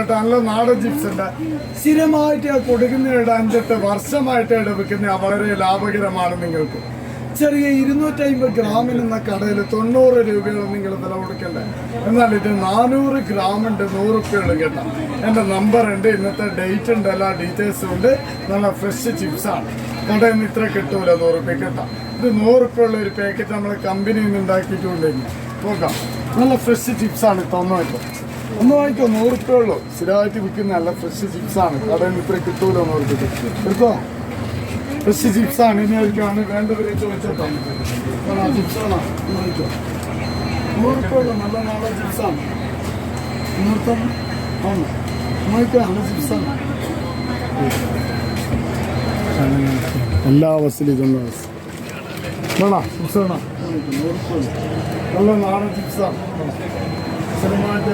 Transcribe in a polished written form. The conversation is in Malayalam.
കേട്ടോ. നല്ല നാടൻ ചിപ്സ് ഉണ്ട്. സ്ഥിരമായിട്ട് കൊടുക്കുന്നതിടെ 5-8 വർഷമായിട്ട് വിൽക്കുന്ന വളരെ ലാഭകരമാണ് നിങ്ങൾക്ക്. ചെറിയ 250 ഗ്രാമിനെന്ന കടയിൽ 90 രൂപയോളം നിങ്ങൾ വില കൊടുക്കണ്ടേ. എന്നാൽ ഇത് 400 ഗ്രാമുണ്ട്, 100 രൂപയുള്ളൂ കേട്ടോ. എൻ്റെ നമ്പർ ഉണ്ട്, ഇന്നത്തെ ഡേറ്റ് ഉണ്ട്, എല്ലാ ഡീറ്റെയിൽസും ഉണ്ട്. നല്ല ഫ്രഷ് ചിപ്സാണ്. കടയിൽ നിന്ന് ഇത്ര കിട്ടൂല 100 രൂപ കേട്ടോ. ഇത് 100 രൂപയുള്ള ഒരു പാക്കറ്റ് നമ്മൾ കമ്പനിയിൽ നിന്ന് ഉണ്ടാക്കിയിട്ടുണ്ടെങ്കിൽ നോക്കാം. നല്ല ഫ്രഷ് ചിപ്സാണ്. ഒന്ന് വാങ്ങിക്കോ, 100 രൂപയുള്ളൂ. സ്ഥിരമായിട്ട് വിൽക്കുന്ന നല്ല ഫ്രഷ് ചിപ്സാണ്. കടയിൽ നിന്ന് ഇത്ര കിട്ടൂല 100 രൂപ എടുത്തോ. ഫ്രഷ് ചിപ്സാണ്. ഇനി ഒരിക്കലാണ് വേണ്ടവരെ ചോദിച്ചോട്ടോ. ചിപ്സാണോ നോക്കിക്കോ. 100 രൂപയുള്ളൂ. നല്ല നാടൻ ചിപ്സാണ്. 100 നോക്കിക്കോ, നല്ല ചിപ്സാണ്. എല്ലാ ബസ്സിലും ഇതൊന്നും വേണോ ചിപ്സ് വേണോ? 100 രൂപ. നല്ല നാടൻ ചിപ്സാണ്. സ്ഥിരമായിട്ട്